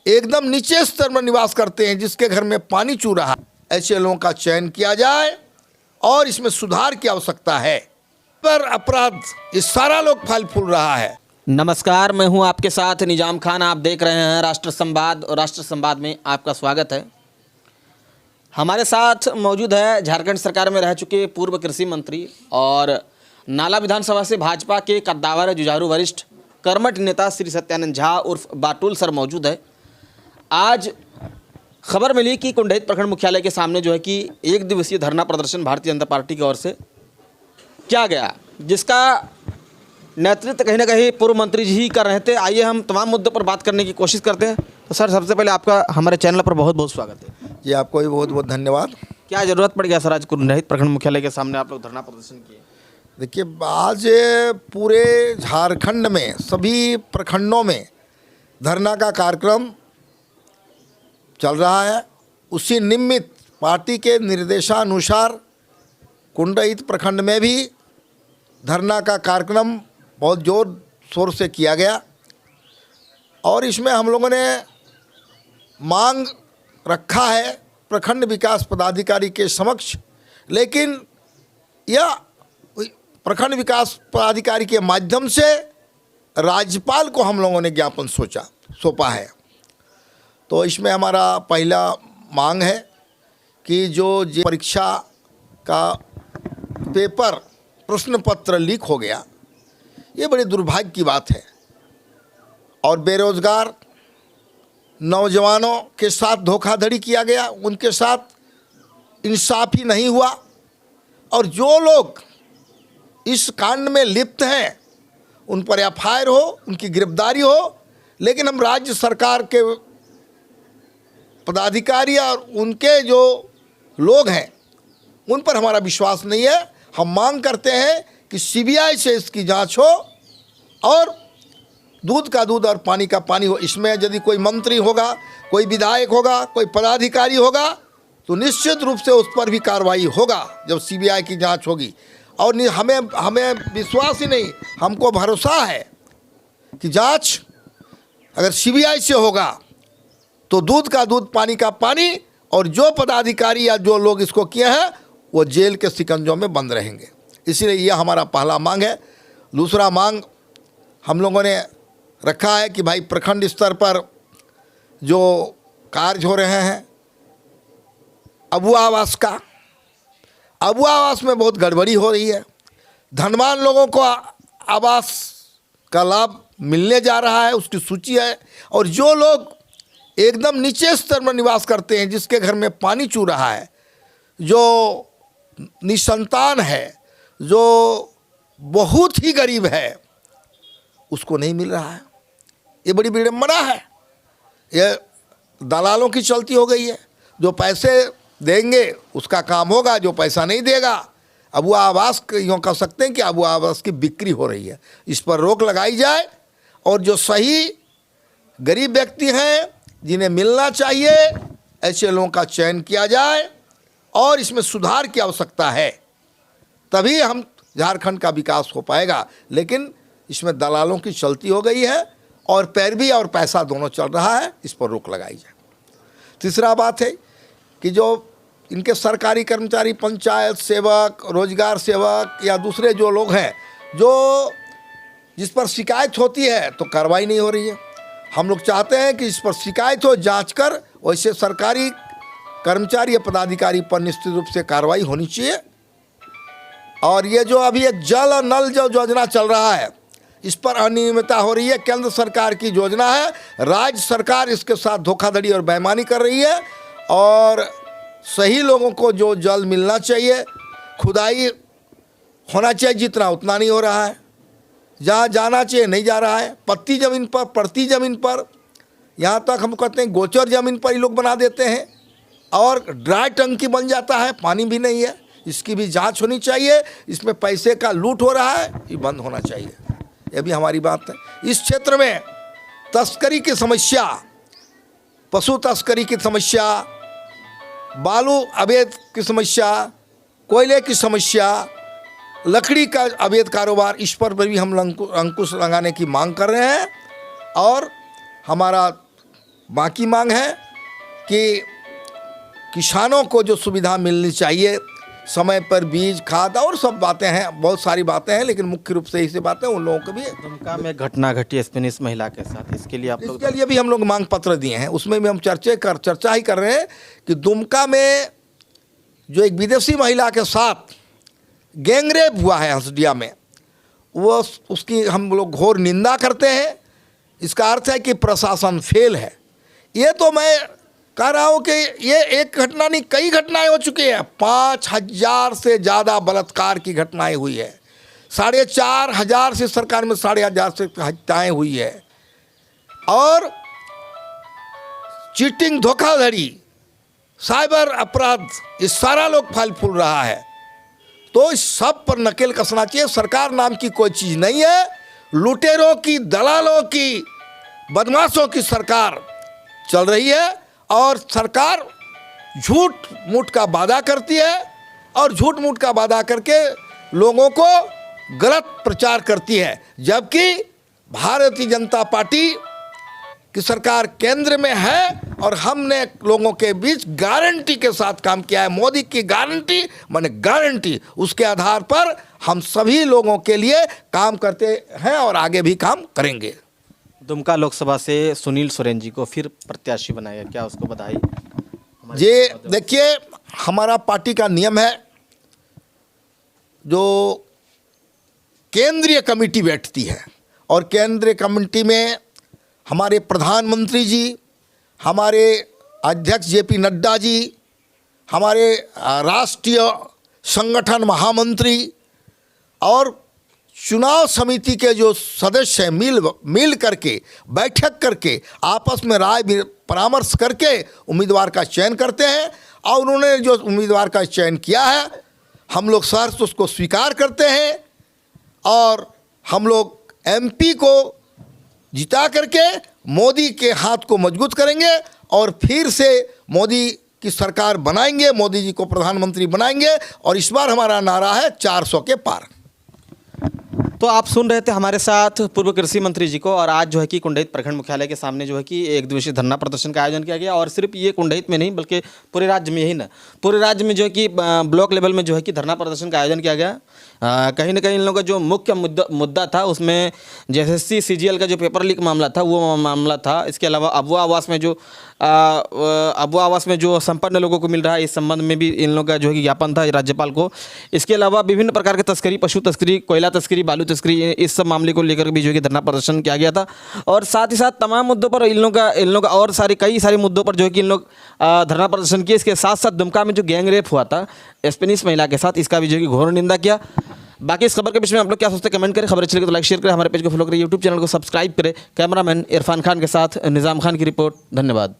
एकदम नीचे स्तर में निवास करते हैं, जिसके घर में पानी चू रहा है, ऐसे लोगों का चयन किया जाए और इसमें सुधार की आवश्यकता है। पर अपराध ये सारा लोग फल फूल रहा है। नमस्कार, मैं हूं आपके साथ निजाम खान। आप देख रहे हैं राष्ट्र संवाद और राष्ट्र संवाद में आपका स्वागत है। हमारे साथ मौजूद है झारखंड सरकार में रह चुके पूर्व कृषि मंत्री और नाला विधानसभा से भाजपा के कद्दावर जुझारू वरिष्ठ कर्मठ नेता श्री सत्यानंद झा उर्फ बाटुल सर मौजूद है। आज खबर मिली कि कुंडहित प्रखंड मुख्यालय के सामने जो है कि 1 दिवसीय धरना प्रदर्शन भारतीय जनता पार्टी की ओर से किया गया, जिसका नेतृत्व कहीं ना कहीं पूर्व मंत्री जी ही कर रहे थे। आइए हम तमाम मुद्दों पर बात करने की कोशिश करते हैं। तो सर, सबसे पहले आपका हमारे चैनल पर बहुत बहुत स्वागत है। जी, आपको भी बहुत बहुत धन्यवाद। क्या ज़रूरत पड़ गया सर आज कुंडहित प्रखंड मुख्यालय के सामने आप लोग धरना प्रदर्शन किए? देखिए, आज पूरे झारखंड में सभी प्रखंडों में धरना का कार्यक्रम चल रहा है। उसी निमित्त पार्टी के निर्देशानुसार कुंडहित प्रखंड में भी धरना का कार्यक्रम बहुत जोर शोर से किया गया और इसमें हम लोगों ने मांग रखा है प्रखंड विकास पदाधिकारी के समक्ष। लेकिन यह प्रखंड विकास पदाधिकारी के माध्यम से राज्यपाल को हम लोगों ने ज्ञापन सौंपा है। तो इसमें हमारा पहला मांग है कि जो परीक्षा का पेपर प्रश्न पत्र लीक हो गया, ये बड़े दुर्भाग्य की बात है और बेरोजगार नौजवानों के साथ धोखाधड़ी किया गया, उनके साथ इंसाफ ही नहीं हुआ और जो लोग इस कांड में लिप्त हैं उन पर एफआईआर हो, उनकी गिरफ्तारी हो। लेकिन हम राज्य सरकार के पदाधिकारी और उनके जो लोग हैं उन पर हमारा विश्वास नहीं है। हम मांग करते हैं कि सीबीआई से इसकी जांच हो और दूध का दूध और पानी का पानी हो। इसमें यदि कोई मंत्री होगा, कोई विधायक होगा, कोई पदाधिकारी होगा तो निश्चित रूप से उस पर भी कार्रवाई होगा जब सीबीआई की जांच होगी। और हमें विश्वास ही नहीं, हमको भरोसा है कि जांच अगर सीबीआई से होगा तो दूध का दूध पानी का पानी और जो पदाधिकारी या जो लोग इसको किए हैं वो जेल के शिकंजों में बंद रहेंगे। इसलिए यह हमारा पहला मांग है। दूसरा मांग हम लोगों ने रखा है कि भाई प्रखंड स्तर पर जो कार्य हो रहे हैं अबुआ आवास में बहुत गड़बड़ी हो रही है। धनवान लोगों को आवास का लाभ मिलने जा रहा है, उसकी सूची है। और जो लोग एकदम नीचे स्तर में निवास करते हैं, जिसके घर में पानी चू रहा है, जो निसंतान है, जो बहुत ही गरीब है, उसको नहीं मिल रहा है। ये बड़ी विडंबना है। ये दलालों की चलती हो गई है। जो पैसे देंगे उसका काम होगा, जो पैसा नहीं देगा। अबुआ आवास यूँ कह सकते हैं कि अबुआ आवास की बिक्री हो रही है। इस पर रोक लगाई जाए और जो सही गरीब व्यक्ति हैं जिन्हें मिलना चाहिए, ऐसे लोगों का चयन किया जाए और इसमें सुधार की आवश्यकता है। तभी हम झारखंड का विकास हो पाएगा। लेकिन इसमें दलालों की चलती हो गई है और पैरवी और पैसा दोनों चल रहा है। इस पर रोक लगाई जाए। तीसरा बात है कि जो इनके सरकारी कर्मचारी, पंचायत सेवक, रोजगार सेवक या दूसरे जो लोग हैं, जो जिस पर शिकायत होती है तो कार्रवाई नहीं हो रही है। हम लोग चाहते हैं कि इस पर शिकायत हो, जांच कर वैसे सरकारी कर्मचारी या पदाधिकारी पर निश्चित रूप से कार्रवाई होनी चाहिए। और ये जो अभी एक जल और नल जो योजना चल रहा है, इस पर अनियमितता हो रही है। केंद्र सरकार की योजना है, राज्य सरकार इसके साथ धोखाधड़ी और बेईमानी कर रही है और सही लोगों को जो जल मिलना चाहिए, खुदाई होना चाहिए जितना, उतना नहीं हो रहा है। जहाँ जाना चाहिए नहीं जा रहा है। पत्ती ज़मीन पर, पड़ती ज़मीन पर, यहाँ तक हम कहते हैं गोचर ज़मीन पर ही लोग बना देते हैं और ड्राई टंकी बन जाता है, पानी भी नहीं है। इसकी भी जांच होनी चाहिए। इसमें पैसे का लूट हो रहा है, ये बंद होना चाहिए। ये भी हमारी बात है। इस क्षेत्र में तस्करी की समस्या, पशु तस्करी की समस्या, बालू अवैध की समस्या, कोयले की समस्या, लकड़ी का अवैध कारोबार, इस पर भी हम अंकुश लगाने की मांग कर रहे हैं। और हमारा बाकी मांग है कि किसानों को जो सुविधा मिलनी चाहिए, समय पर बीज, खाद और सब बातें हैं, बहुत सारी बातें हैं, लेकिन मुख्य रूप से इसी बातें उन लोगों को भी। दुमका में घटना घटी स्पेनिश महिला के साथ, इसके लिए आप लोग इसके लिए भी हम लोग मांग पत्र दिए हैं, उसमें भी हम चर्चा ही कर रहे हैं कि दुमका में जो एक विदेशी महिला के साथ गैंगरेप हुआ है हंसडिया में, वो उसकी हम लोग घोर निंदा करते हैं। इसका अर्थ है कि प्रशासन फेल है। ये तो मैं कह रहा हूँ कि ये एक घटना नहीं, कई घटनाएं हो चुकी हैं। 5,000 से ज़्यादा बलात्कार की घटनाएं हुई है, 4,500 से सरकार में 3,500 से हत्याएं हुई है, और चीटिंग, धोखाधड़ी, साइबर अपराध, ये सारा लोग फल फूल रहा है। तो इस सब पर नकेल कसना चाहिए। सरकार नाम की कोई चीज़ नहीं है, लुटेरों की, दलालों की, बदमाशों की सरकार चल रही है, और सरकार झूठ मूठ का वादा करती है और झूठ मूठ का वादा करके लोगों को गलत प्रचार करती है। जबकि भारतीय जनता पार्टी की सरकार केंद्र में है और हमने लोगों के बीच गारंटी के साथ काम किया है। मोदी की गारंटी माने गारंटी, उसके आधार पर हम सभी लोगों के लिए काम करते हैं और आगे भी काम करेंगे। दुमका लोकसभा से सुनील सोरेन जी को फिर प्रत्याशी बनाया, क्या उसको बधाई? ये देखिए, हमारा पार्टी का नियम है, जो केंद्रीय कमेटी बैठती है और केंद्रीय कमेटी में हमारे प्रधानमंत्री जी, हमारे अध्यक्ष जेपी नड्डा जी, हमारे राष्ट्रीय संगठन महामंत्री और चुनाव समिति के जो सदस्य हैं मिल करके बैठक करके आपस में राय परामर्श करके उम्मीदवार का चयन करते हैं। और उन्होंने जो उम्मीदवार का चयन किया है, हम लोग सहर्ष उसको स्वीकार करते हैं और हम लोग एमपी को जिता करके मोदी के हाथ को मजबूत करेंगे और फिर से मोदी की सरकार बनाएंगे, मोदी जी को प्रधानमंत्री बनाएंगे। और इस बार हमारा नारा है 400 के पार। तो आप सुन रहे थे हमारे साथ पूर्व कृषि मंत्री जी को, और आज जो है कि कुंडहित प्रखंड मुख्यालय के सामने जो है कि एक दिवसीय धरना प्रदर्शन का आयोजन किया गया। और सिर्फ ये कुंडहित में नहीं बल्कि पूरे राज्य में ही ना, पूरे राज्य में जो है कि ब्लॉक लेवल में जो है कि धरना प्रदर्शन का आयोजन किया गया। कहीं ना कहीं इन लोगों का जो मुख्य मुद्दा था उसमें JSSC CGL का जो पेपर लीक मामला था वो मामला था। इसके अलावा अबुआ आवास में जो संपन्न लोगों को मिल रहा है, इस संबंध में भी इन लोगों का जो है कि ज्ञापन था राज्यपाल को। इसके अलावा विभिन्न प्रकार की तस्करी, पशु तस्करी, कोयला तस्करी, बालू तस्करी, इस सब मामले को लेकर भी जो है कि धरना प्रदर्शन किया गया था। और साथ ही साथ तमाम मुद्दों पर इन लोगों का और कई सारे मुद्दों पर जो है कि इन लोग धरना प्रदर्शन किए। इसके साथ साथ दुमका में जो गैंग रेप हुआ था स्पेनिश महिला के साथ, इसका भी जो है कि घोर निंदा किया। बाकी इस खबर के विषय में आप लोग क्या सोचते हैं कमेंट करें। खबर अच्छी लगे तो लाइक शेयर करें, हमारे पेज को फॉलो करें, यूट्यूब चैनल को सब्सक्राइब करें। कैमरामैन इरफान खान के साथ निज़ाम खान की रिपोर्ट। धन्यवाद।